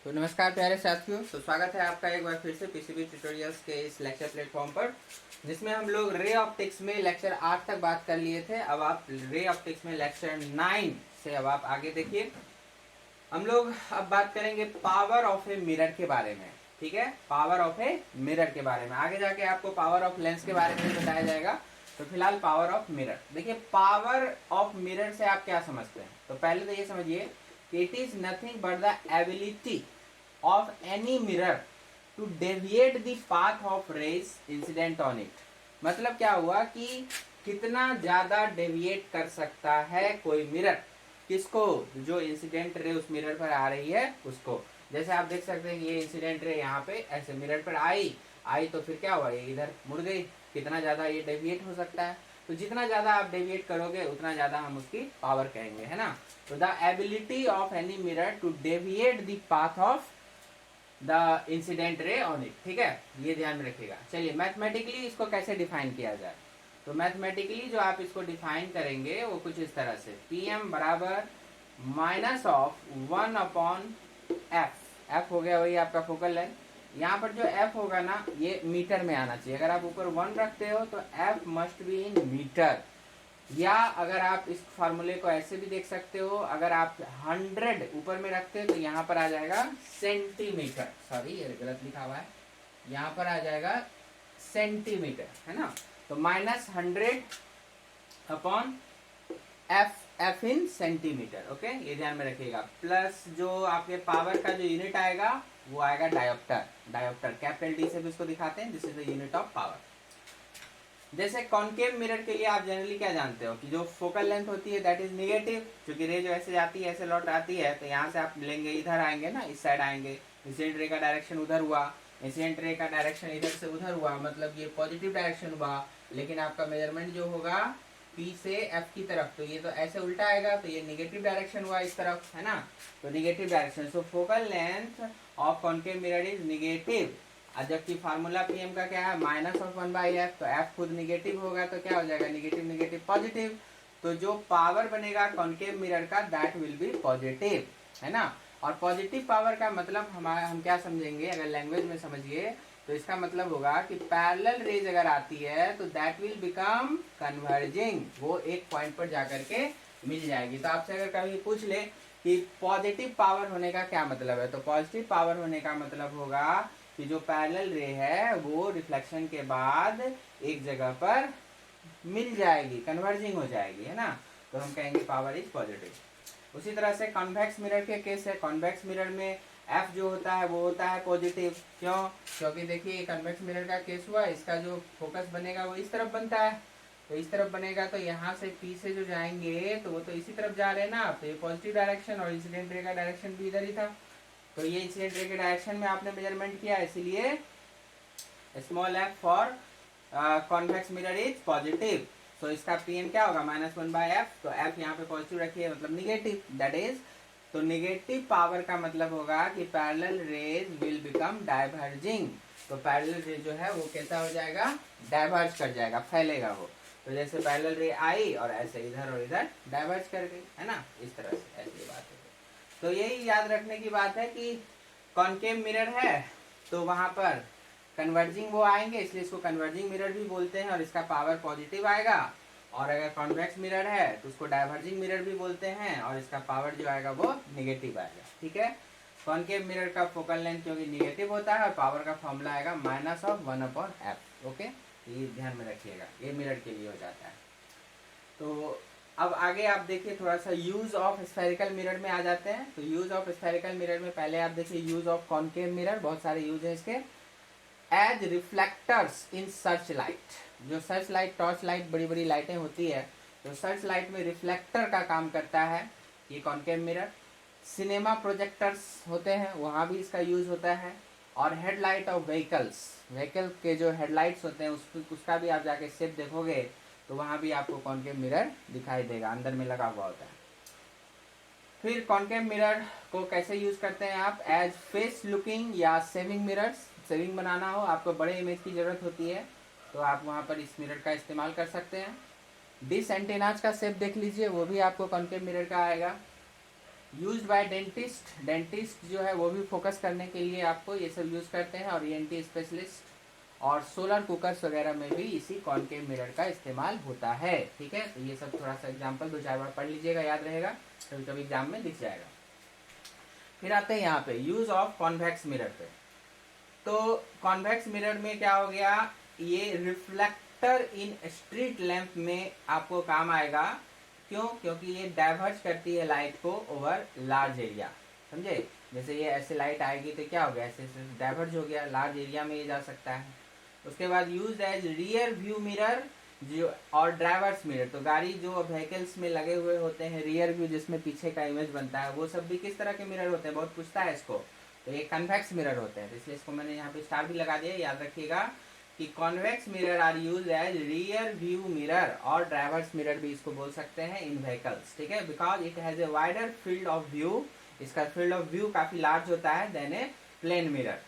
तो नमस्कार प्यारे साथियों, तो स्वागत है आपका एक बार फिर से पीसीबी ट्यूटोरियल्स के इस लेक्चर प्लेटफॉर्म पर, जिसमें हम लोग रे ऑप्टिक्स में लेक्चर 8 तक बात कर लिए थे। अब आप रे ऑप्टिक्स में लेक्चर 9 से अब आप आगे देखिए। हम लोग अब बात करेंगे पावर ऑफ ए मिरर के बारे में। ठीक है, पावर ऑफ ए मिरर के बारे में। आगे जाके आपको पावर ऑफ लेंस के बारे में बताया जाएगा। तो फिलहाल पावर ऑफ मिरर देखिए। पावर ऑफ मिरर से आप क्या समझते हैं? तो पहले तो ये समझिए कि it is nothing but the ability of any mirror to deviate the path of rays incident on it। मतलब क्या हुआ कि कितना ज्यादा डेविएट कर सकता है कोई मिरर, किसको? जो इंसिडेंट रे उस मिरर पर आ रही है उसको। जैसे आप देख सकते हैं कि ये इंसिडेंट रे यहाँ पे ऐसे मिरर पर आई तो फिर क्या हुआ, ये इधर मुड़ गई। कितना ज्यादा ये डेविएट हो सकता है। तो जितना ज्यादा आप डेविएट करोगे उतना ज्यादा हम उसकी पावर कहेंगे, है ना। तो the ability of any mirror to deviate the path of the incident ray on it. ठीक है, ये ध्यान में रखिएगा। चलिए मैथमेटिकली इसको कैसे डिफाइन किया जाए। तो मैथमेटिकली जो आप इसको डिफाइन करेंगे वो कुछ इस तरह से, पीएम बराबर माइनस ऑफ 1/f। एफ हो गया वही आपका फोकल लेंथ। यहाँ पर जो एफ होगा ना, ये मीटर में आना चाहिए। अगर आप ऊपर 1 रखते हो तो f must be in metre. या अगर आप इस फार्मूले को ऐसे भी देख सकते हो, अगर आप 100 ऊपर में रखते हो तो यहाँ पर आ जाएगा सेंटीमीटर। सॉरी, ये गलत लिखा हुआ है, यहाँ पर आ जाएगा सेंटीमीटर, है ना। तो -100 अपॉन एफ इन सेंटीमीटर। ओके, ये ध्यान में रखिएगा। प्लस जो आपके पावर का जो यूनिट आएगा वो आएगा डायोप्टर। डायोप्टर कैपिटल डी से भी इसको दिखाते हैं, this is the unit of power. जैसे कॉनकेव मिरर के लिए आप जनरली क्या जानते हो कि जो फोकल लेंथ होती है दैट इज निगेटिव, क्योंकि रे जो ऐसे जाती है ऐसे लौट आती है। तो यहाँ से आप लेंगे, इधर आएंगे ना, इस साइड आएंगे। इंसिडेंट रे का डायरेक्शन उधर हुआ, इंसिडेंट रे का डायरेक्शन इधर से उधर हुआ, मतलब ये पॉजिटिव डायरेक्शन हुआ। लेकिन आपका मेजरमेंट जो होगा पी से एफ की तरफ, तो ये तो ऐसे उल्टा आएगा, तो ये निगेटिव डायरेक्शन हुआ इस तरफ, है ना। तो negative direction, so focal length of concave mirror is negative. जबकि फार्मूला पीएम का क्या है, -1/f। तो f खुद निगेटिव होगा तो क्या हो जाएगा, निगेटिव निगेटिव पॉजिटिव। तो जो पावर बनेगा कॉनकेव मिरर का दैट विल बी पॉजिटिव, है ना। और पॉजिटिव पावर का मतलब हम क्या समझेंगे, अगर लैंग्वेज में समझिए तो इसका मतलब होगा कि पैरेलल रेज अगर आती है तो दैट विल बिकम कन्वर्जिंग। वो एक पॉइंट पर जाकर के मिल जाएगी। तो आपसे अगर कभी पूछ ले कि पॉजिटिव पावर होने का क्या मतलब है, तो पॉजिटिव पावर होने का मतलब होगा कि जो पैरेलल रे है वो रिफ्लेक्शन के बाद एक जगह पर मिल जाएगी, कन्वर्जिंग हो जाएगी, है ना। तो हम कहेंगे पावर इज पॉजिटिव। उसी तरह से कॉन्वेक्स मिरर के केस है। कॉन्वेक्स मिरर में एफ जो होता है वो होता है पॉजिटिव। क्यों? क्योंकि देखिए कॉन्वेक्स मिरर का केस हुआ, इसका जो फोकस बनेगा वो इस तरफ बनता है। तो इस तरफ बनेगा तो यहाँ से पी से जो जाएंगे तो वो तो इसी तरफ जा रहे हैं ना, तो ये पॉजिटिव डायरेक्शन, और इंसिडेंट रे का डायरेक्शन भी इधर ही था। तो ये इंसिडेंट रे के डायरेक्शन में आपने मेजरमेंट किया, इसीलिए small F for convex mirror is positive. So इसका पीएम क्या होगा, -1/f। तो f यहाँ पे पॉजिटिव रखिए, मतलब निगेटिव, दैट इज। तो निगेटिव पावर का मतलब होगा कि parallel raise will become diverging. तो पैरेलल रे जो है वो कैसा हो जाएगा, डाइवर्ज कर जाएगा, फैलेगा वो। तो जैसे पैरेलल रे आई और ऐसे इधर और इधर डाइवर्ज कर गई, है ना, इस तरह से ऐसी बात है। तो यही याद रखने की बात है कि कॉनकेव मिरर है तो वहां पर कन्वर्जिंग वो आएंगे, इसलिए इसको कन्वर्जिंग मिरर भी बोलते हैं और इसका पावर पॉजिटिव आएगा। और अगर कॉन्वेक्स मिरर है तो उसको डाइवर्जिंग मिरर भी बोलते हैं और इसका पावर जो आएगा वो निगेटिव आएगा। ठीक है, कॉनकेव मिरर का फोकल लेंथ क्योंकि निगेटिव होता है और पावर का फॉर्मूला आएगा -1/f। ओके, ये ध्यान में रखिएगा, ये मिरर के लिए हो जाता है। तो अब आगे आप देखिए थोड़ा सा यूज ऑफ स्फेरिकल मिरर में आ जाते हैं। तो यूज ऑफ स्फेरिकल मिरर में पहले आप देखिए यूज ऑफ कॉनकेव मिरर, बहुत सारे यूज है इसके। As reflectors in search light, जो सर्च लाइट, टॉर्च लाइट, बड़ी बड़ी लाइटें होती है, तो सर्च लाइट में रिफ्लेक्टर का काम करता है ये कॉनकेव मिरर। सिनेमा प्रोजेक्टर्स होते हैं, वहाँ भी इसका यूज होता है। और हेडलाइट ऑफ व्हीकल्स, व्हीकल के जो हेडलाइट्स होते हैं उसका भी आप जाके शेप देखोगे तो वहाँ भी आपको कॉनकेव मिरर दिखाई देगा, अंदर में लगा हुआ होता है। फिर कॉनकेव मिरर को कैसे यूज करते हैं आप, एज फेस लुकिंग या सेविंग मिरर्स। सेविंग बनाना हो, आपको बड़े इमेज की जरूरत होती है तो आप वहाँ पर इस मिरर का इस्तेमाल कर सकते हैं। डिश एंटेनाज का शेप देख लीजिए, वो भी आपको कॉनकेव मिरर का आएगा। यूज्ड बाय डेंटिस्ट, डेंटिस्ट जो है वो भी फोकस करने के लिए आपको ये सब यूज़ करते हैं, और ईएनटी स्पेशलिस्ट और सोलर कुकर्स वगैरह में भी इसी कॉनकेव मिरर का इस्तेमाल होता है। ठीक है, तो ये सब थोड़ा सा एग्जांपल 2-4 बार पढ़ लीजिएगा, याद रहेगा, कभी कभी एग्जाम में दिख जाएगा। फिर आते हैं यहाँ पे यूज ऑफ कॉन्वेक्स मिरर पे। तो कॉन्वेक्स मिरर में क्या हो गया, ये रिफ्लेक्टर इन स्ट्रीट लैंप में आपको काम आएगा। क्यों? क्योंकि ये डाइवर्ज करती है लाइट को ओवर लार्ज एरिया, समझे? जैसे ये ऐसे लाइट आएगी तो क्या हो गया, ऐसे डाइवर्ज हो गया, लार्ज एरिया में ये जा सकता है। उसके बाद use as rear view mirror जो और ड्राइवर्स मिरर, तो गाड़ी जो व्हीकल्स में लगे हुए होते हैं रियर व्यू जिसमें पीछे का इमेज बनता है, वो सब भी किस तरह के मिरर होते हैं, बहुत पूछता है इसको। तो ये कन्वेक्स मिरर होते हैं, तो इसलिए इसको मैंने यहाँ पे स्टार भी लगा दिया। याद रखिएगा कि convex mirror are use as rear view mirror और ड्राइवर्स मिरर भी इसको बोल सकते हैं इन व्हीकल्स। ठीक है, because it has a wider field of view, इसका फील्ड ऑफ व्यू काफी लार्ज होता है then a plane mirror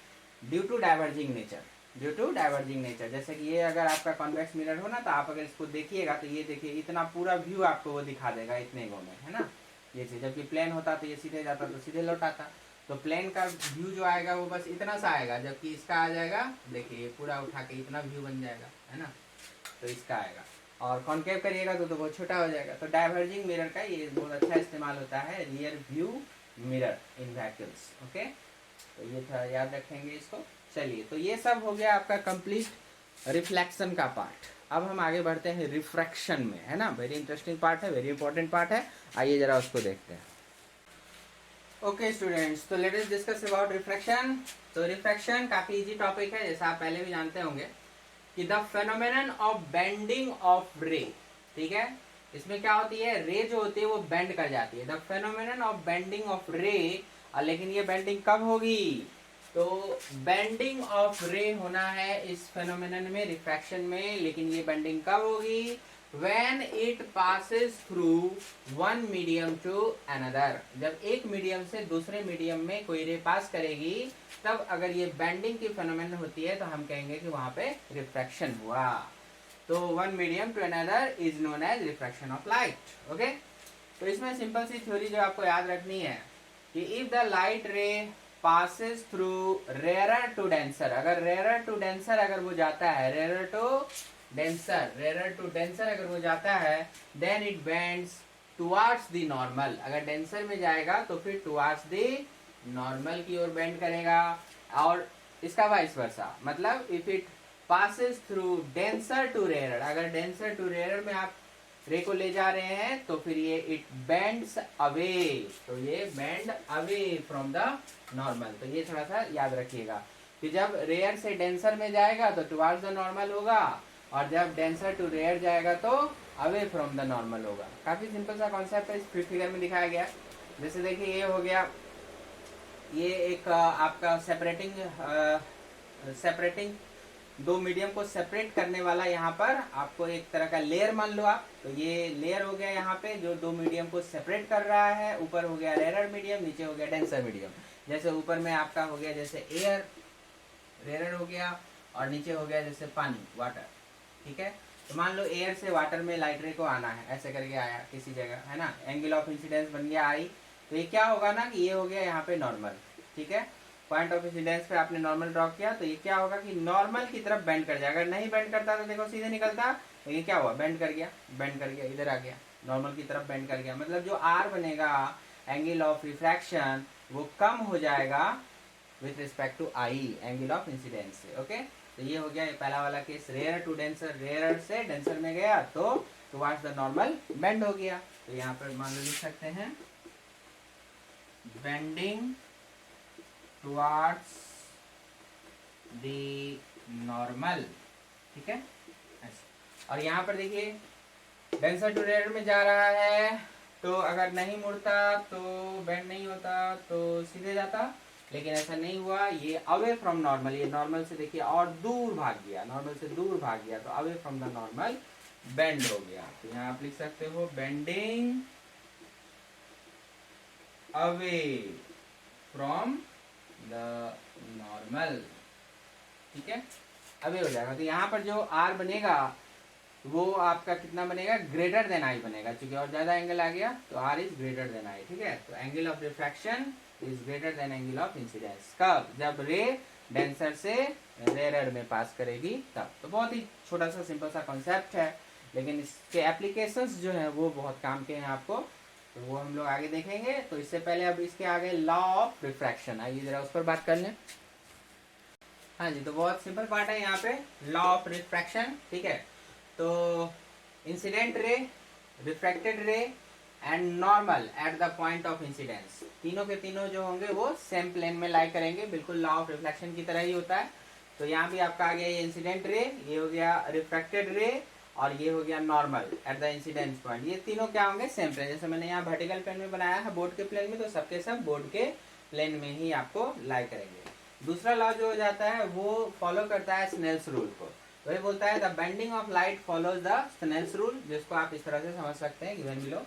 due to diverging nature, due to diverging nature. जैसे कि ये अगर आपका कॉन्वेक्स मिरर हो ना, तो आप अगर इसको देखिएगा तो ये देखिए इतना पूरा व्यू आपको वो दिखा देगा इतने गो में, है ना, ये चीज। जबकि प्लेन होता तो ये सीधे जाता तो सीधे लौटाता, तो प्लेन का व्यू जो आएगा वो बस इतना सा आएगा, जबकि इसका आ जाएगा, देखिए पूरा उठा के इतना व्यू बन जाएगा, है ना, तो इसका आएगा। और कॉन्केव करिएगा तो बहुत छोटा हो जाएगा। तो डाइवर्जिंग मिरर का ये बहुत अच्छा इस्तेमाल होता है, रियर व्यू मिरर इन व्हीकल्स। ओके, तो ये थोड़ा याद रखेंगे इसको। चलिए, तो ये सब हो गया आपका कंप्लीट रिफ्लेक्शन का पार्ट। अब हम आगे बढ़ते हैं रिफ्रैक्शन में, है ना, वेरी इंटरेस्टिंग पार्ट है, वेरी इंपॉर्टेंट पार्ट है। आइए जरा उसको देखते हैं। ओके स्टूडेंट्स, तो let us discuss about refraction. तो रिफ्रैक्शन काफी इजी टॉपिक है, जैसा आप पहले भी जानते होंगे कि the phenomenon of bending of रे। ठीक है, इसमें क्या होती है, रे जो होती है वो बेंड कर जाती है, the phenomenon of bending of रे। लेकिन ये बेंडिंग कब होगी, तो बेंडिंग ऑफ रे होना है इस फेनोमेनन में, रिफ्रैक्शन में। लेकिन ये बेंडिंग कब होगी, when it passes through one medium to another, जब एक मीडियम से दूसरे मीडियम में कोई रे पास करेगी, तब अगर ये बेंडिंग की फेनोमेनन होती है तो हम कहेंगे कि वहां पे रिफ्रैक्शन हुआ। तो one medium to another is known as refraction of light. Okay, तो इसमें सिंपल सी थ्योरी जो आपको याद रखनी है कि इफ द लाइट रे passes through rarer to denser, अगर rarer to denser अगर वो जाता है, rarer to denser अगर वो जाता है, then it bends towards the normal, अगर denser में जाएगा तो फिर towards the normal की ओर बेंड करेगा। और इसका वाइस वर्सा, मतलब if it passes through denser to rarer, अगर denser to rarer में आप रे को ले जा रहे हैं तो फिर ये इट बेंड्स अवे, तो ये bend away from the normal. तो ये थोड़ा सा याद रखिएगा कि जब रेयर से डेंसर में जाएगा तो टुवर्ड्स द नॉर्मल होगा, और जब डेंसर टू रेयर जाएगा तो अवे फ्रॉम द नॉर्मल होगा। काफी सिंपल सा कॉन्सेप्ट है, इस फिगर में दिखाया गया। जैसे देखिए ये हो गया, ये एक आपका सेपरेटिंग दो मीडियम को सेपरेट करने वाला यहाँ पर आपको एक तरह का लेयर मान लो आप, तो ये लेयर हो गया यहाँ पे जो दो मीडियम को सेपरेट कर रहा है। ऊपर हो गया रेयर मीडियम, नीचे हो गया डेंसर मीडियम। जैसे ऊपर में आपका हो गया जैसे एयर रेयर हो गया, और नीचे हो गया जैसे पानी वाटर। ठीक है, तो मान लो एयर से वाटर में लाइट रे को आना है, ऐसे करके आया किसी जगह, है ना, एंगल ऑफ इंसिडेंस बन गया आई, तो ये क्या होगा ना कि ये हो गया यहाँ पे नॉर्मल। ठीक है, पॉइंट ऑफ इंसिडेंस पे आपने नॉर्मल ड्रॉ किया, तो ये क्या होगा कि नॉर्मल की तरफ बेंड कर जाएगा। अगर नहीं बेंड करता तो देखो सीधे निकलता, तो ये क्या हुआ, बेंड कर गया, इधर आ गया, नॉर्मल की तरफ बेंड कर गया। मतलब जो आर बनेगा एंगल ऑफ रिफ्रैक्शन वो कम हो जाएगा with respect to i angle of incidence से। ओके, तो ये हो गया ये पहला वाला case, rare to denser, rare से डेंसर में गया तो टुवर्ड्स द नॉर्मल बेंड हो गया। तो यहाँ पर मान लो लिख सकते हैं बेंडिंग टुवर्ड्स द नॉर्मल। ठीक है, ऐसे। और यहाँ पर देखिए डेंसर टू रेयर में जा रहा है, तो अगर नहीं मुड़ता तो बेंड नहीं होता तो सीधे जाता, लेकिन ऐसा नहीं हुआ, ये अवे फ्रॉम नॉर्मल, ये नॉर्मल से देखिए और दूर भाग गया, नॉर्मल से दूर भाग गया, तो away from the normal bend हो गया। तो यहाँ आप लिख सकते हो bending away from the normal. ठीक है, अवे हो जाएगा। तो यहाँ पर जो आर बनेगा वो आपका कितना बनेगा, ग्रेटर देन आई बनेगा, क्योंकि और ज्यादा एंगल आ गया तो r is greater than i. ठीक है, तो angle of refraction is greater than angle of incidence. कब? जब रे डेंसर से रेयर में पास करेगी तब। तो बहुत ही छोटा सा सिंपल सा कॉन्सेप्ट है, लेकिन इसके एप्लीकेशंस जो है वो बहुत काम के हैं आपको, तो वो हम लोग आगे देखेंगे। तो इससे पहले अब इसके आगे लॉ ऑफ रिफ्रैक्शन, आइए जरा उस पर बात कर लें। हाँ जी, तो बहुत सिंपल पार्ट है यहाँ पे, लॉ ऑफ रिफ्रैक्शन। ठीक है, तो इंसिडेंट रे, रिफ्रैक्टेड रे and normal at the point of incidence, तीनों के तीनों जो होंगे वो सेम प्लेन में लाई करेंगे, बिल्कुल लॉ ऑफ रिफ्लेक्शन की तरह ही होता है। तो यहाँ भी आपका आ गया ये इंसिडेंट रे, ये हो गया रिफ्रैक्टेड रे, और ये हो गया normal at the incidence point. ये तीनों क्या होंगे, सेम प्लेन। जैसे मैंने यहाँ वर्टिकल प्लेन में बनाया है बोर्ड के प्लेन में, तो सबके सब बोर्ड के प्लेन में ही आपको लाई करेंगे। दूसरा लॉ जो हो जाता है वो फॉलो करता है स्नेल्स रूल को, तो ये बोलता है the bending of light follows the Snell's rule, जिसको आप इस तरह से समझ सकते हैं गिवन बिलो।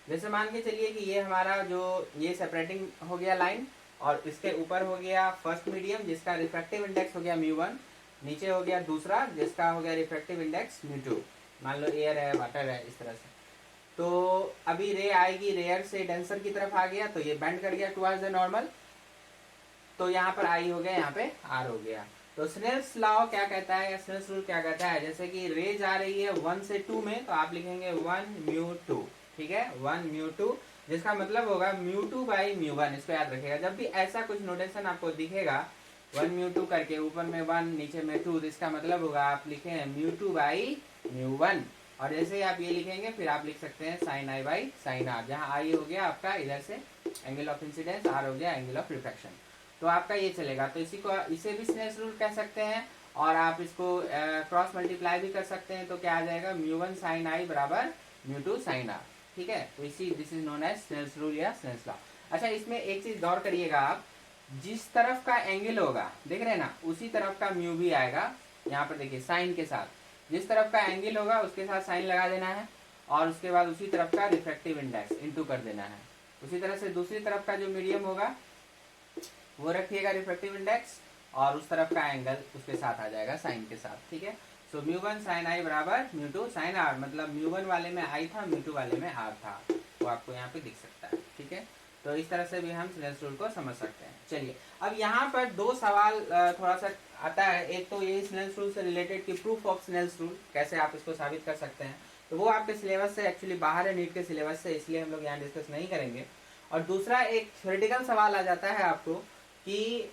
जैसे मान के चलिए कि ये हमारा जो ये सेपरेटिंग हो गया लाइन, और इसके ऊपर हो गया फर्स्ट मीडियम जिसका रिफ्रैक्टिव इंडेक्स हो गया μ1, नीचे हो गया दूसरा जिसका हो गया रिफ्रैक्टिव इंडेक्स μ2, मान लो एयर है, वाटर है, इस तरह से। तो अभी रे आएगी, रेयर से डेंसर की तरफ आ गया, तो ये बेंड कर गया टुवर्ड्स द नॉर्मल, तो यहाँ पर आई हो गया, यहाँ पे आर हो गया। तो स्नेल्स लॉ क्या कहता है, या स्नेल्स रूल क्या कहता है, जैसे कि रे जा रही है 1 से 2 में, तो आप लिखेंगे 1 μ2। ठीक है, 1 μ2, जिसका मतलब होगा μ2 बाई μ1, इसको याद रखिएगा। जब भी ऐसा कुछ नोटेशन आपको दिखेगा 1 μ2 करके, ऊपर में 1 नीचे में 2, तो इसका मतलब होगा आप लिखे μ2 बाई μ1। और जैसे ही आप ये लिखेंगे फिर आप लिख सकते हैं sine i by sine r, जहाँ आई हो गया आपका इधर से एंगल ऑफ इंसिडेंस, आर हो गया एंगल ऑफ रिफ्रैक्शन। तो आपका ये चलेगा, तो इसी को, इसे भी स्नेल्स रूल कह सकते हैं, और आप इसको क्रॉस मल्टीप्लाई भी कर सकते हैं। तो क्या आ जाएगा, μ1 साइन आई बराबर μ2 साइन आर। ठीक है, तो इसी this is known as Snell's rule या स्नेल्स लॉ। अच्छा, इसमें एक चीज गौर करिएगा आप, जिस तरफ का एंगल होगा, देख रहे हैं ना, उसी तरफ का म्यू भी आएगा। यहाँ पर देखिए साइन के साथ, जिस तरफ का एंगल होगा उसके साथ साइन लगा देना है, और उसके बाद उसी तरफ का रिफ्रैक्टिव इंडेक्स इनटू कर देना है। उसी तरह से दूसरी तरफ का जो मीडियम होगा वो रखिएगा रिफ्रैक्टिव इंडेक्स, और उस तरफ का एंगल उसके साथ आ जाएगा साइन के साथ। ठीक है, सो μ1 साइन आई बराबर μ2 साइन आर, मतलब μ1 वाले में आई था, μ2 वाले में आर था, वो आपको यहाँ पे दिख सकता है। ठीक है, तो इस तरह से भी हम स्नेल्स रूल को समझ सकते हैं। चलिए, अब यहाँ पर दो सवाल थोड़ा सा आता है। एक तो ये स्नेल्स रूल से रिलेटेड कि प्रूफ ऑफ स्नेल्स रूल कैसे आप इसको साबित कर सकते हैं, तो वो आपके सिलेबस से एक्चुअली बाहर है, नीट के सिलेबस से, इसलिए हम लोग यहाँ डिस्कस नहीं करेंगे। और दूसरा एक थ्योरेटिकल सवाल आ जाता है आपको कि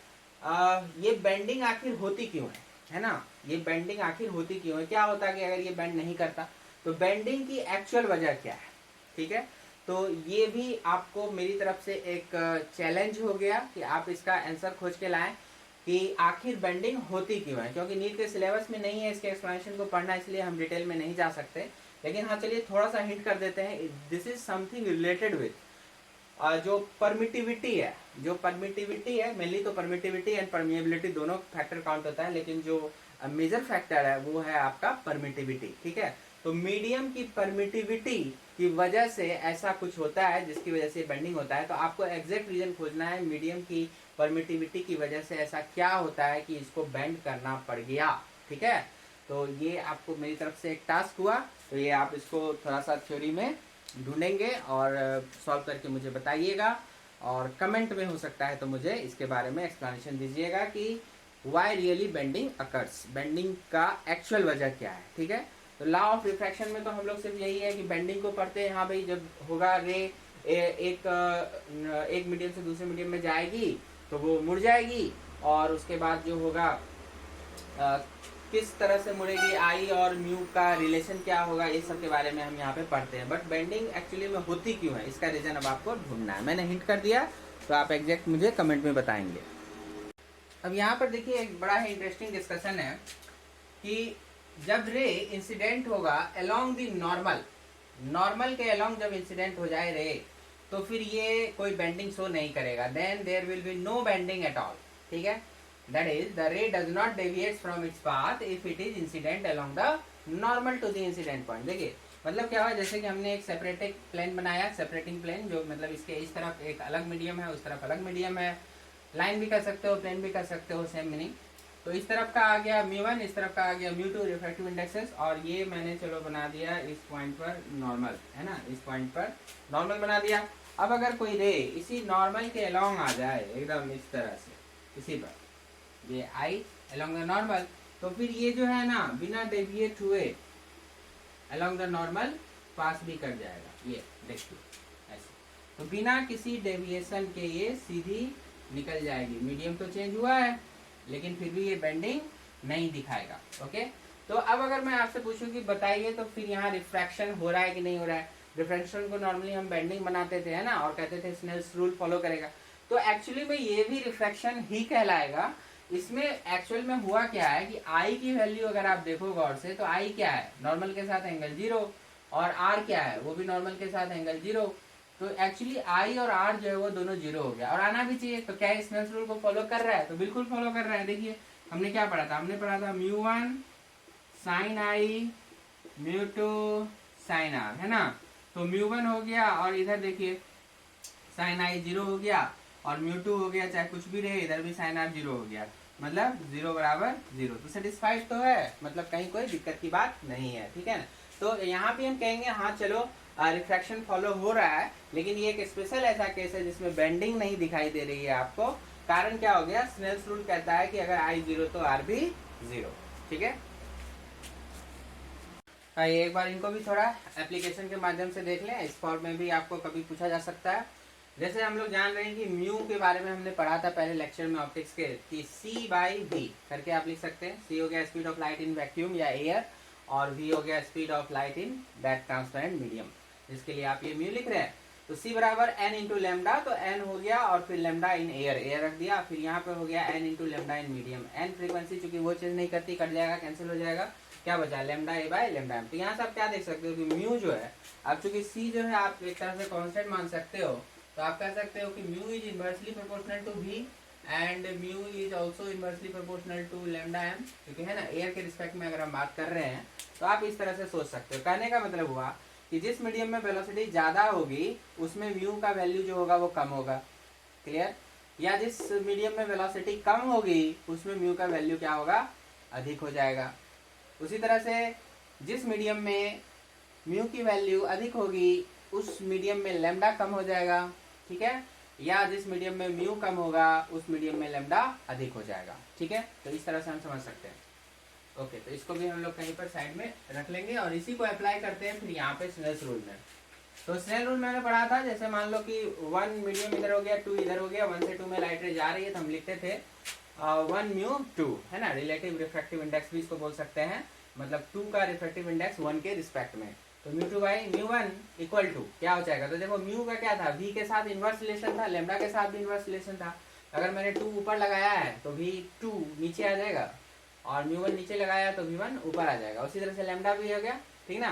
ये बेंडिंग आखिर होती क्यों है ना, ये बेंडिंग आखिर होती क्यों है, क्या होता है कि अगर ये बेंड नहीं करता, तो बेंडिंग की एक्चुअल वजह क्या है। ठीक है, तो ये भी आपको मेरी तरफ से एक चैलेंज हो गया कि आप इसका आंसर खोज के लाएं कि आखिर बेंडिंग होती क्यों है, क्योंकि नीट के सिलेबस में नहीं है इसके एक्सप्लेनेशन को पढ़ना, इसलिए हम डिटेल में नहीं जा सकते। लेकिन हाँ, चलिए थोड़ा सा हिंट कर देते हैं, this is something related with जो परमिटिविटी है, जो परमिटिविटी है, मेनली तो परमिटिविटी एंड परमिएबिलिटी दोनों फैक्टर काउंट होता है, लेकिन जो मेजर फैक्टर है वो है आपका परमिटिविटी। ठीक है, तो मीडियम की परमिटिविटी की वजह से ऐसा कुछ होता है जिसकी वजह से बेंडिंग होता है। तो आपको एग्जैक्ट रीजन खोजना है, मीडियम की परमिटिविटी की वजह से ऐसा क्या होता है कि इसको बेंड करना पड़ गया। ठीक है, तो ये आपको मेरी तरफ से एक टास्क हुआ, तो ये आप इसको थोड़ा सा थ्योरी में ढूंढेंगे और सॉल्व करके मुझे बताइएगा, और कमेंट में हो सकता है तो मुझे इसके बारे में एक्सप्लेनेशन दीजिएगा कि why really bending occurs, bending का एक्चुअल वजह क्या है। ठीक है, तो लॉ ऑफ रिफ्रैक्शन में तो हम लोग सिर्फ यही है कि बेंडिंग को पढ़ते हैं। हाँ भाई, जब होगा रे एक मीडियम से दूसरे मीडियम में जाएगी तो वो मुड़ जाएगी, और उसके बाद जो होगा किस तरह से मुड़ेगी, आई और म्यू का रिलेशन क्या होगा, ये सब के बारे में हम यहाँ पे पढ़ते हैं। बट बेंडिंग एक्चुअली में होती क्यों है, इसका रीजन अब आपको ढूंढना है। मैंने हिंट कर दिया, तो आप एग्जैक्ट मुझे कमेंट में बताएंगे। अब यहाँ पर देखिए, एक बड़ा ही इंटरेस्टिंग डिस्कशन है कि जब रे इंसिडेंट होगा अलोंग द नॉर्मल, नॉर्मल के अलोंग जब इंसिडेंट हो जाए रे, तो फिर ये कोई बेंडिंग शो नहीं करेगा, then there will be no bending at all. ठीक है, that is the ray does not deviate from its path if it is incident along the normal to the incident point। देखिए मतलब क्या हुआ, जैसे कि हमने एक सेपरेटिंग प्लेन बनाया, सेपरेटिंग प्लेन, जो मतलब इसके इस तरफ एक अलग मीडियम है, उस तरफ अलग मीडियम है, लाइन भी कर सकते हो, प्लेन भी कर सकते हो, सेम मीनिंग। तो इस तरफ का आ गया μ1, इस तरफ का आ गया μ2 रिफ्रैक्टिव इंडेक्सेस, और ये मैंने चलो बना दिया इस पॉइंट पर नॉर्मल, है ना, इस पॉइंट पर नॉर्मल बना दिया। अब अगर कोई रे इसी नॉर्मल के अलोंग आ जाए एकदम इस तरह से इसी पर, ये आई अलोंग द नॉर्मल, तो फिर ये जो है ना बिना डेविएट हुए अलोंग द नॉर्मल पास भी कर जाएगा। ये देखिए ऐसे, तो बिना किसी डेविएशन के ये सीधी निकल जाएगी। मीडियम तो चेंज हुआ है लेकिन फिर भी ये बेंडिंग नहीं दिखाएगा। ओके, तो अब अगर मैं आपसे पूछूं कि बताइए तो फिर यहाँ रिफ्रैक्शन हो रहा है कि नहीं हो रहा है। रिफ्रैक्शन को नॉर्मली हम बेंडिंग बनाते थे, है ना, और कहते थे स्नेल्स रूल फॉलो करेगा, तो एक्चुअली में ये भी रिफ्रैक्शन ही कहलाएगा। इसमें एक्चुअल में हुआ क्या है कि आई की वैल्यू अगर आप देखो गौर से, तो आई क्या है, नॉर्मल के साथ एंगल 0, और आर क्या है, वो भी नॉर्मल के साथ एंगल 0। तो एक्चुअली आई और आर जो है वो दोनों 0 हो गया, और आना भी चाहिए। तो क्या स्नेल्स रूल को फॉलो कर रहा है? तो बिल्कुल फॉलो कर रहा है। देखिए हमने क्या पढ़ा था, हमने पढ़ा था μ1 sin i μ2 sin r, है ना। तो μ1 हो गया, और इधर देखिए sin i 0 हो गया, और μ2 हो गया, चाहे कुछ भी रहे, इधर भी sin r 0 हो गया, मतलब 0 बराबर 0। तो सेटिस्फाइड तो है, मतलब कहीं कोई दिक्कत की बात नहीं है, ठीक है ना। तो यहाँ पे हम कहेंगे हाँ चलो रिफ्रैक्शन फॉलो हो रहा है, लेकिन ये एक स्पेशल ऐसा केस है जिसमें बेंडिंग नहीं दिखाई दे रही है आपको। कारण क्या हो गया, स्नेल्स रूल कहता है कि अगर i 0 तो r भी 0, ठीक है। आइए एक बार इनको भी थोड़ा एप्लीकेशन के माध्यम से देख लें। इस फॉर्म में भी आपको कभी पूछा जा सकता है। जैसे हम लोग जान रहे हैं कि म्यू के बारे में हमने पढ़ा था पहले लेक्चर में ऑप्टिक्स के, कि c/v करके आप लिख सकते हैं। c हो गया speed of light in vacuum या एयर, और v हो गया speed of light in that transparent medium, जिसके लिए आप ये म्यू लिख रहे हैं। तो c बराबर n इंटू लेमडा, तो n हो गया और फिर लेमडा इन एयर, एयर रख दिया, फिर यहाँ पे हो गया n into lambda in medium. n frequency चूंकि वो चेंज नहीं करती, कट जाएगा, कैंसिल हो जाएगा, क्या बचा, lambda a by lambda m. तो यहाँ से आप क्या देख सकते हो कि म्यू जो है, अब चूंकि c जो है आप एक तरह से कांस्टेंट मान सकते हो, तो आप कह सकते हो कि mu is inversely proportional to v and mu is also inversely proportional to lambda m, क्योंकि है ना एयर के रिस्पेक्ट में अगर हम बात कर रहे हैं तो आप इस तरह से सोच सकते हो। कहने का मतलब हुआ कि जिस मीडियम में वेलोसिटी ज्यादा होगी उसमें म्यू का वैल्यू जो होगा वो कम होगा, क्लियर। या जिस मीडियम में वेलोसिटी कम होगी उसमें म्यू का वैल्यू क्या होगा, अधिक हो जाएगा। उसी तरह से जिस मीडियम में म्यू की वैल्यू अधिक होगी उस मीडियम में लेमडा कम हो जाएगा, ठीक है। या जिस मीडियम में म्यू कम होगा उस मीडियम में लेमडा अधिक हो जाएगा, ठीक है। तो इस तरह से हम समझ सकते हैं। ओके, तो इसको भी हम लोग कहीं पर साइड में रख लेंगे, और इसी को अप्लाई करते हैं फिर यहाँ पे स्नेल्स रूल में। तो स्नेल रूल मैंने पढ़ा था, जैसे मान लो कि 1 मीडियम इधर हो गया, 2 इधर हो गया, 1 से 2 में लाइट रे जा रही है, तो हम लिखते थे 1 म्यू 2, है ना। रिलेटिव रिफ्रैक्टिव इंडेक्स भी इसको बोल सकते हैं, मतलब 2 का रिफ्रैक्टिव इंडेक्स 1 के रिस्पेक्ट में। तो μ2 बाई μ1 इक्वल टू क्या हो जाएगा, तो देखो म्यू का क्या था, v के साथ इनवर्स रिलेशन था, लेमडा के साथ भी इनवर्स रिलेशन था। अगर मैंने 2 ऊपर लगाया है तो v2 नीचे आ जाएगा, और μ1 नीचे लगाया तो v1 ऊपर आ जाएगा। उसी तरह से लेमडा भी हो गया, ठीक ना।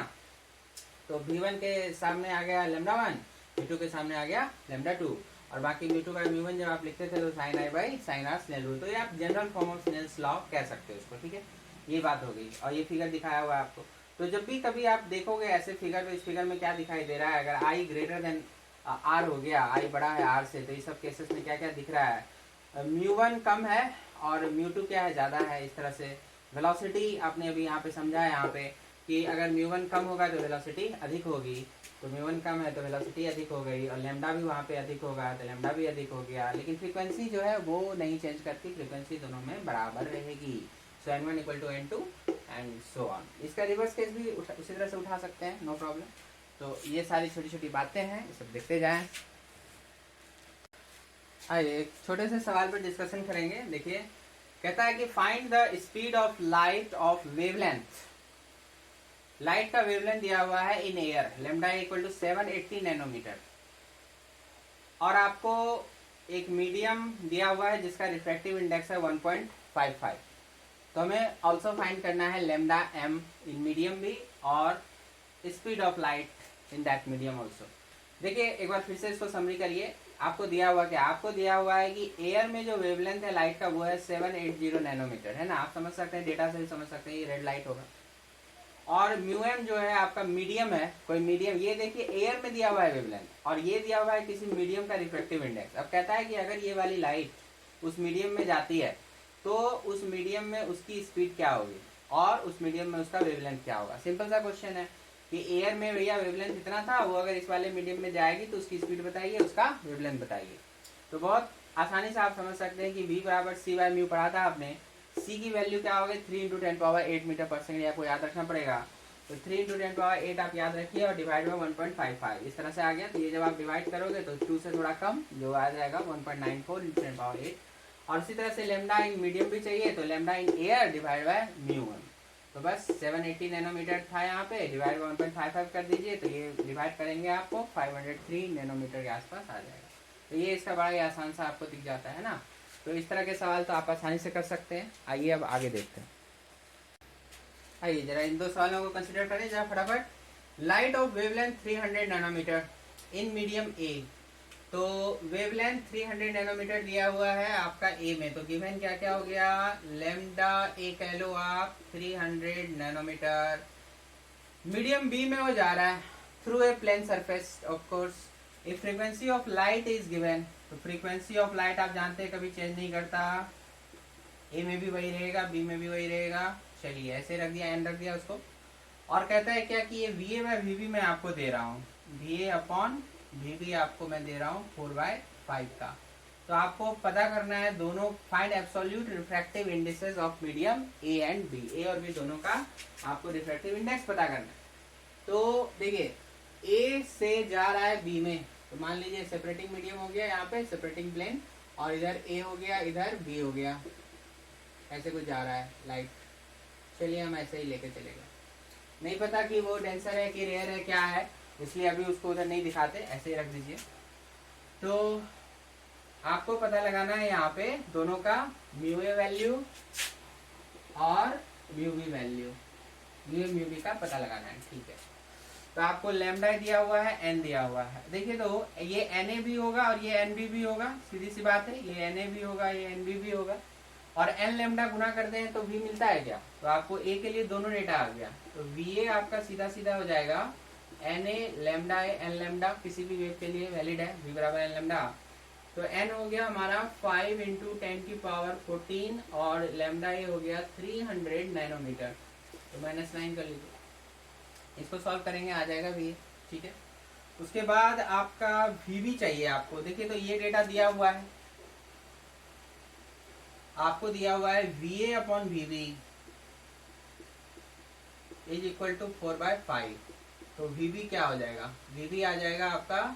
तो v1 के सामने आ गया लेमडा 1, v2 के सामने आ गया लेमडा 2, और बाकी μ2 बाई μ1 जब आप लिखते थे तो sin i by sin r Snell rule. तो ये आप general form of Snell's law कह सकते हो इसको, ठीक है। ये बात हो गई, और ये फिगर दिखाया हुआ है आपको। तो जब भी कभी आप देखोगे ऐसे फिगर, तो इस फिगर में क्या दिखाई दे रहा है, अगर i ग्रेटर देन r हो गया, i बड़ा है r से, तो इस सब केसेस में क्या क्या दिख रहा है, μ1 कम है और μ2 क्या है, ज़्यादा है। इस तरह से वेलोसिटी आपने अभी यहाँ पे समझा है, यहाँ पे कि अगर μ1 कम होगा तो वेलोसिटी अधिक होगी, तो μ1 कम है तो वेलोसिटी अधिक हो गई, और लेमडा भी वहाँ पे अधिक होगा तो लेमडा भी अधिक हो गया। लेकिन फ्रीक्वेंसी जो है वो नहीं चेंज करती, फ्रीक्वेंसी दोनों में बराबर रहेगी। So n1 equal to n2 and so on. इसका रिवर्स केस भी उसी तरह से उठा सकते हैं, नो प्रॉब्लम। तो ये सारी छोटी छोटी बातें हैं, ये सब देखते जाएं। आइए एक छोटे से सवाल पर डिस्कशन करेंगे। देखिए कहता है कि find the speed of light of wavelength. Light का वेवलेंथ दिया हुआ है in air, lambda equal to 780 nanometre, और आपको एक मीडियम दिया हुआ है जिसका रिफ्रैक्टिव इंडेक्स है 1.55। तो हमें ऑल्सो फाइंड करना है लेमडा एम इन मीडियम भी, और speed of light in that medium also. देखिए एक बार फिर से इसको समरी करिए। आपको दिया हुआ क्या, आपको दिया हुआ है कि एयर में जो वेवलेंथ है लाइट का वो है 780 नैनोमीटर, है ना। आप समझ सकते हैं, डेटा से भी समझ सकते हैं, ये रेड लाइट होगा। और म्यूएम जो है आपका मीडियम है, कोई मीडियम, ये देखिए एयर में दिया हुआ है वेवलेंथ, और ये दिया हुआ है किसी मीडियम का रिफ्रैक्टिव इंडेक्स। अब कहता है कि अगर ये वाली लाइट उस मीडियम में जाती है तो उस मीडियम में उसकी स्पीड क्या होगी और उस मीडियम में उसका वेवलेंथ क्या होगा। सिंपल सा क्वेश्चन है कि एयर में भैया वेवलेंथ इतना था, वो अगर इस वाले मीडियम में जाएगी तो उसकी स्पीड बताइए, उसका वेवलेंथ बताइए। तो बहुत आसानी से आप समझ सकते हैं कि v बराबर सी बाई म्यू पढ़ा था आपने। c की वैल्यू क्या होगी 3 × 10⁸ मीटर पर सेकेंड, आपको याद रखना पड़ेगा। तो 3 × 10⁸ आप याद रखिए और डिवाइड बाई 1.55 इस तरह से आ गया। तो ये जब आप डिवाइड करोगे तो 2 से थोड़ा कम जो आ जाएगा 1.94 × 10⁸। और इसी तरह से लेमडा इन मीडियम भी चाहिए तो lambda in air divide by mu 1। तो बस 780 नैनोमीटर था यहाँ पे, डिवाइड बाय 1.55 कर दीजिए तो ये डिवाइड करेंगे आपको 503 नैनोमीटर के आसपास आ जाएगा। तो ये इसका बड़ा ही आसान सा आपको दिख जाता है ना। तो इस तरह के सवाल तो आप आसानी से कर सकते हैं। आइए अब आगे देखते हैं। आइए जरा इन दो सवालों को कंसिडर करें जरा फटाफट। Light of wavelength 300 nanometre in medium a. तो वेवलेंथ 300 नैनोमीटर दिया हुआ है आपका ए में, तो गिवन क्या क्या हो गया, लेमडा ए कह लो आप 300 नैनोमीटर। मीडियम बी में वो जा रहा है through a plane surface of course. A frequency of light is given, तो फ्रीक्वेंसी ऑफ लाइट आप जानते हैं कभी चेंज नहीं करता, ए में भी वही रहेगा बी में भी वही रहेगा। चलिए ऐसे रख दिया, एन रख दिया उसको। और कहता है क्या कि ये v a by v b मैं आपको दे रहा हूँ, v a upon v b आपको मैं दे रहा हूँ 4/5 का। तो आपको पता करना है दोनों, find absolute refractive indices of medium A and B, A और बी दोनों का आपको रिफ्रैक्टिव इंडेक्स पता करना है। तो देखिए ए से जा रहा है बी में, तो मान लीजिए सेपरेटिंग मीडियम हो गया यहाँ पे सेपरेटिंग प्लेन, और इधर ए हो गया इधर बी हो गया, ऐसे कुछ जा रहा है लाइट। चलिए हम ऐसे ही लेके चलेंगे, नहीं पता कि वो डेंसर है कि रेयर है क्या है, इसलिए अभी उसको उधर नहीं दिखाते, ऐसे ही रख दीजिए। तो आपको पता लगाना है यहाँ पे दोनों का म्यू ए वैल्यू और mu b value, mu b का पता लगाना है, ठीक है। तो आपको लैम्डा दिया हुआ है, एन दिया हुआ है। देखिए तो ये एन ए भी होगा और ये एन बी भी होगा, सीधी सी बात है, ये एन ए भी होगा ये एन बी भी होगा। और एन लेमडा गुना करते हैं तो वी मिलता है क्या, तो आपको ए के लिए दोनों डेटा आ गया। तो वी ए आपका सीधा सीधा हो जाएगा n a lambda a n lambda, किसी भी वेव के लिए वैलिड है, वी बराबर एन लेमडा। तो एन हो गया हमारा 5 × 10⁻14 और लेमडा ए हो गया 300 नैनोमीटर। तो -9 कर लीजिए, इसको सॉल्व करेंगे आ जाएगा वी, ठीक है। उसके बाद आपका वी भी चाहिए आपको। देखिए तो ये डेटा दिया हुआ है, आपको दिया हुआ है v a upon v b is equal to 4/5। तो वी बी क्या हो जाएगा, वी बी आ जाएगा आपका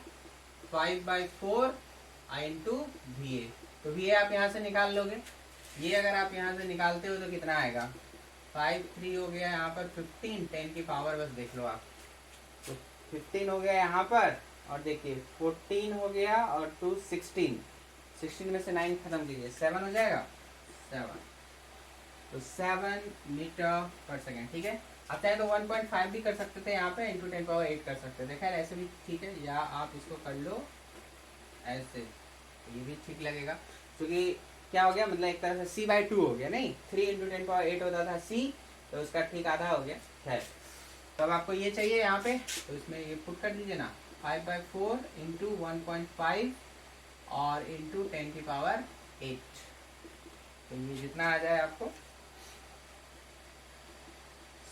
5/4 इंटू वी ए। तो वी ए आप यहाँ से निकाल लोगे, ये अगर आप यहाँ से निकालते हो तो कितना आएगा 5 3 हो गया यहाँ पर 15, 10 की पावर बस देख लो आप। तो 15 हो गया यहाँ पर, और देखिए 14 हो गया और 2 16, 16 में से 9 खत्म कीजिए 7 हो जाएगा 7। तो 7 मीटर पर सेकेंड, ठीक है। अब चाहे तो 1.5 भी कर सकते थे यहाँ पे, इंटू 10⁸ कर सकते थे, खैर ऐसे भी ठीक है, या आप इसको कर लो ऐसे, ये भी ठीक लगेगा। क्योंकि क्या हो गया, मतलब एक तरह से c/2 हो गया, नहीं 3 × 10⁸ होता था c, तो उसका ठीक आधा हो गया। खैर तो अब आपको ये चाहिए यहाँ पे, तो इसमें ये पुट कर दीजिए ना 5/4 इंटू 1.5 और इंटू 10⁸। तो ये जितना आ जाए आपको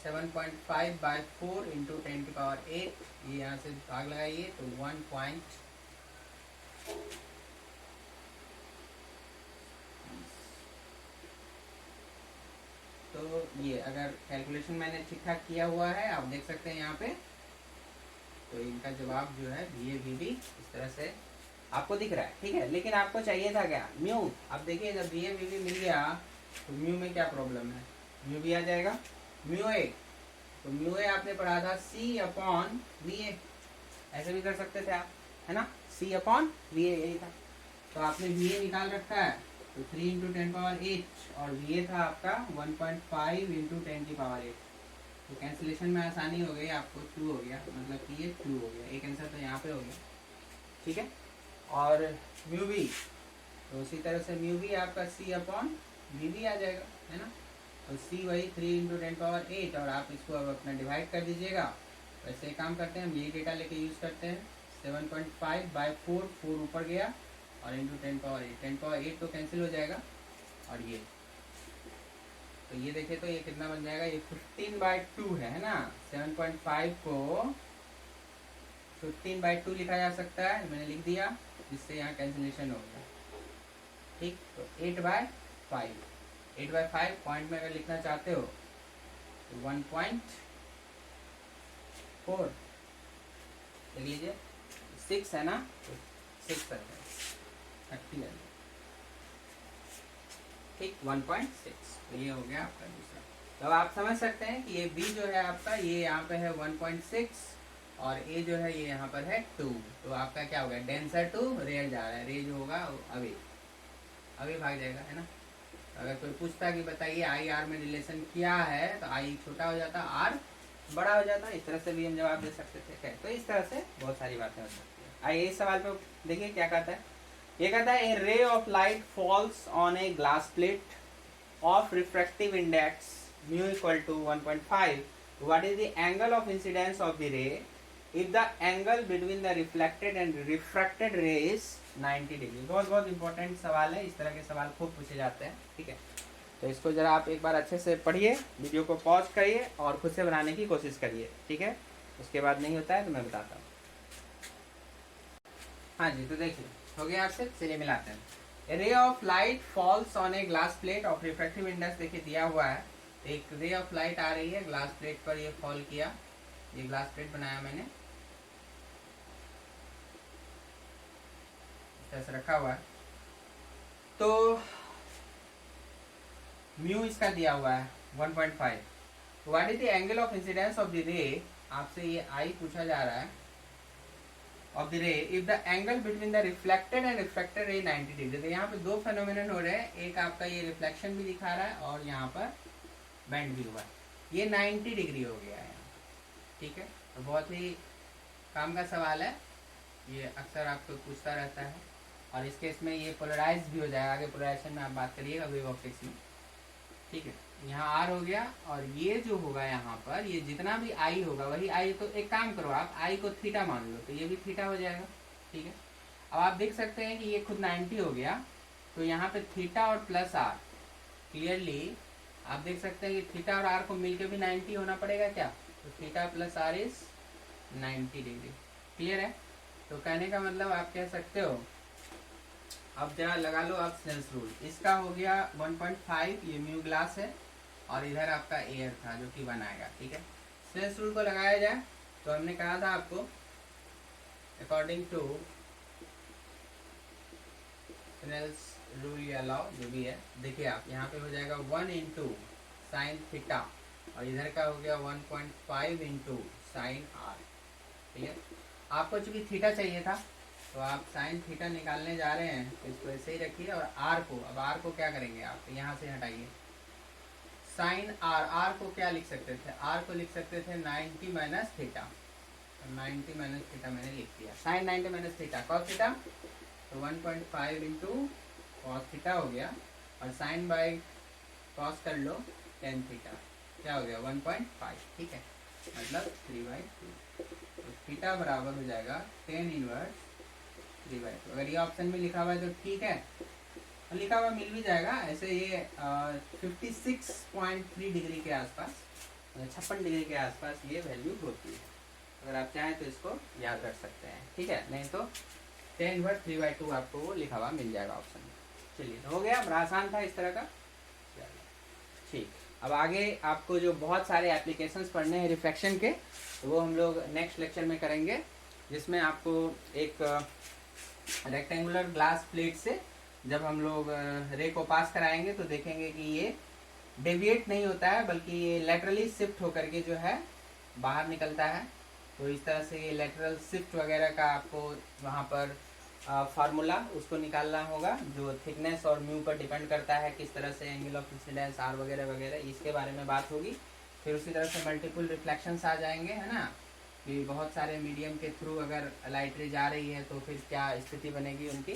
7.5/4 इंटू 10⁸, ये यहाँ से भाग लगाइए तो 1. तो ये अगर कैलकुलेशन मैंने ठीक ठाक किया हुआ है, आप देख सकते हैं यहाँ पे, तो इनका जवाब जो है वी ए वी बी इस तरह से आपको दिख रहा है, ठीक है। लेकिन आपको चाहिए था क्या म्यू। अब देखिए जब वी ए वी बी मिल गया तो म्यू में क्या प्रॉब्लम है, म्यू भी आ जाएगा। म्यू ए, तो म्यू ए आपने पढ़ा था सी अपॉन वी ए, ऐसे भी कर सकते थे आप, है ना, सी अपॉन वी ए यही था। तो आपने वी ए निकाल रखा है, तो 3 × 10⁸, और वी ए था आपका 1.5 इंटू 10⁸। तो कैंसिलेशन में आसानी हो गई, आपको 2 हो गया, मतलब कि ये 2 हो गया, एक आंसर तो यहाँ पे हो गया, ठीक है। और म्यू बी, तो उसी तरह से म्यू बी आपका सी अपॉन वी बी आ जाएगा, है ना। तो सी वही 3 × 10⁸, और आप इसको अब अपना डिवाइड कर दीजिएगा। वैसे काम करते हैं हम, यही डेटा लेके यूज़ करते हैं। 7.5/4, 4 ऊपर गया और इंटू 10⁸, 10⁸ तो कैंसिल हो जाएगा, और ये तो ये देखे तो ये कितना बन जाएगा, ये 15/2 है ना। 7.5 को 15/2 लिखा जा सकता है, मैंने लिख दिया, जिससे यहाँ कैंसिलेशन हो गया। ठीक, तो 8/5, 8/5 पॉइंट में अगर लिखना चाहते हो तो 1.4 लिख लीजिए। 6 है ना, तो 6 है, 30 है। ठीक, 1.6, तो ये हो गया आपका दूसरा। तो आप समझ सकते हैं कि ये बी जो है आपका, ये यहाँ पे है 1.6 और ए जो है ये यहाँ पर है 2। तो आपका क्या होगा, डेंसर टू रेयर जा रहा है, रे जो होगा अवे भाग जाएगा, है ना। अगर कोई पूछता कि बताइए आई आर में रिलेशन क्या है, तो आई छोटा हो जाता, आर बड़ा हो जाता। इस तरह से भी हम जवाब दे सकते थे। तो इस तरह से बहुत सारी बातें हो सकती है। आइए इस सवाल पे देखिए क्या कहता है। ये कहता है a ray of light falls on a glass plate of refractive index mu equal to 1.5. What is the angle of incidence of the ray if the angle between the reflected and refracted ray is 90 degree. बहुत बहुत important सवाल है, इस तरह के सवाल खूब पूछे जाते हैं। ठीक है, तो इसको जरा आप एक बार अच्छे से पढ़िए, वीडियो को पॉज करिए और खुद से बनाने की कोशिश करिए। ठीक है, उसके बाद नहीं होता है तो मैं बताता हूँ। हाँ जी, तो देखिए हो गया आपसे, चलिए मिलाते हैं। A ray of light falls on a glass plate of refractive index, देखिए दिया हुआ है, एक रे ऑफ लाइट आ रही है ग्लास प्लेट पर, ये फॉल किया, ये ग्लास प्लेट बनाया मैंने, ऐसे रखा हुआ है। तो म्यू इसका दिया हुआ है 1.5। What is the angle of incidence of the रे, आपसे ये आई पूछा जा रहा है, of the ray if the angle between the reflected and refracted रे 90 डिग्री। तो यहाँ पे दो फेनोमेनन हो रहे हैं, एक आपका ये रिफ्लेक्शन भी दिखा रहा है और यहाँ पर बेंड भी हुआ है, ये 90 डिग्री हो गया है। ठीक है, तो बहुत ही काम का सवाल है, ये अक्सर आपको पूछता रहता है। और इस केस में ये पोलराइज भी हो जाएगा, आगे पोलराइजेशन में आप बात करिएगा वेव ऑप्टिक्स में। ठीक है, यहाँ आर हो गया और ये जो होगा यहाँ पर, ये जितना भी आई होगा वही आई। तो एक काम करो आप, आई को थीटा मान लो, तो ये भी थीटा हो जाएगा। ठीक है, अब आप देख सकते हैं कि ये खुद 90 हो गया, तो यहाँ पे थीटा और प्लस आर, क्लियरली आप देख सकते हैं कि थीटा और आर को मिलकर भी 90 होना पड़ेगा क्या, तो theta plus r is 90 degree. Clear है, तो कहने का मतलब आप कह सकते हो, अब जरा लगा लो आप स्नेल्स रूल। इसका हो गया 1.5, ये म्यू ग्लास है और इधर आपका एयर था जो कि 1 आएगा। ठीक है, स्नेल्स रूल को लगाया जाए तो हमने कहा था आपको अकॉर्डिंग टू स्नेल्स रूल या लॉ जो भी है, देखिए आप यहाँ पे हो जाएगा 1 इंटू साइन थीटा और इधर का हो गया 1.5 इंटू साइन आर। ठीक है, आपको चूंकि थीटा चाहिए था तो आप साइन थीटा निकालने जा रहे हैं, तो इसको ऐसे ही रखिए। और आर को, अब आर को क्या करेंगे आप, यहाँ से हटाइए, साइन आर, आर को क्या लिख सकते थे, आर को लिख सकते थे 90 माइनस थीटा, 90 माइनस थीटा मैंने लिख दिया, sine 90 minus theta cos theta, तो 1.5 इंटू कॉस थीटा हो गया और साइन बाय कॉस कर लो टेन थीटा, क्या हो गया 1.5। ठीक है, मतलब 3/2, तो थीटा बराबर हो जाएगा 10 इनवर्स 3/2। अगर ये ऑप्शन में लिखा हुआ है तो ठीक है, लिखा हुआ मिल भी जाएगा ऐसे। ये 56.3 डिग्री के आसपास, 56 डिग्री के आसपास ये वैल्यू होती है। अगर आप चाहें तो इसको याद रख सकते हैं। ठीक है, नहीं तो 10 इनवर्स 3/2 आपको वो लिखा हुआ मिल जाएगा ऑप्शन में। चलिए, तो हो गया, बड़ा आसान था इस तरह का। ठीक, अब आगे आपको जो बहुत सारे एप्लीकेशंस पढ़ने हैं रिफ्रैक्शन के, तो वो हम लोग नेक्स्ट लेक्चर में करेंगे, जिसमें आपको एक रेक्टेंगुलर ग्लास प्लेट से जब हम लोग रे को पास कराएंगे तो देखेंगे कि ये डेविएट नहीं होता है, बल्कि ये लेटरली शिफ्ट होकर के जो है बाहर निकलता है। तो इस तरह से ये लेटरल शिफ्ट वगैरह का आपको वहाँ पर फार्मूला उसको निकालना होगा, जो थिकनेस और म्यू पर डिपेंड करता है, किस तरह से एंगल ऑफ इंसिडेंस आर वगैरह वगैरह, इसके बारे में बात होगी। फिर उसी तरह से मल्टीपल रिफ्लेक्शंस आ जाएंगे, है ना, कि बहुत सारे मीडियम के थ्रू अगर लाइट रे जा रही है तो फिर क्या स्थिति बनेगी उनकी।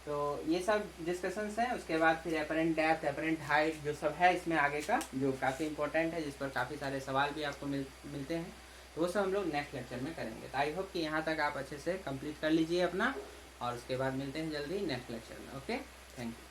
तो ये सब डिस्कशंस हैं। उसके बाद फिर एपरेंट डेप्थ, एपरेंट हाइट, जो सब है इसमें आगे का, जो काफ़ी इंपॉर्टेंट है, जिस पर काफ़ी सारे सवाल भी आपको मिलते हैं, तो वो सब हम लोग नेक्स्ट लेक्चर में करेंगे। तो आई होप कि यहाँ तक आप अच्छे से कंप्लीट कर लीजिए अपना, और उसके बाद मिलते हैं जल्दी नेक्स्ट लेक्चर में। Okay, thank you.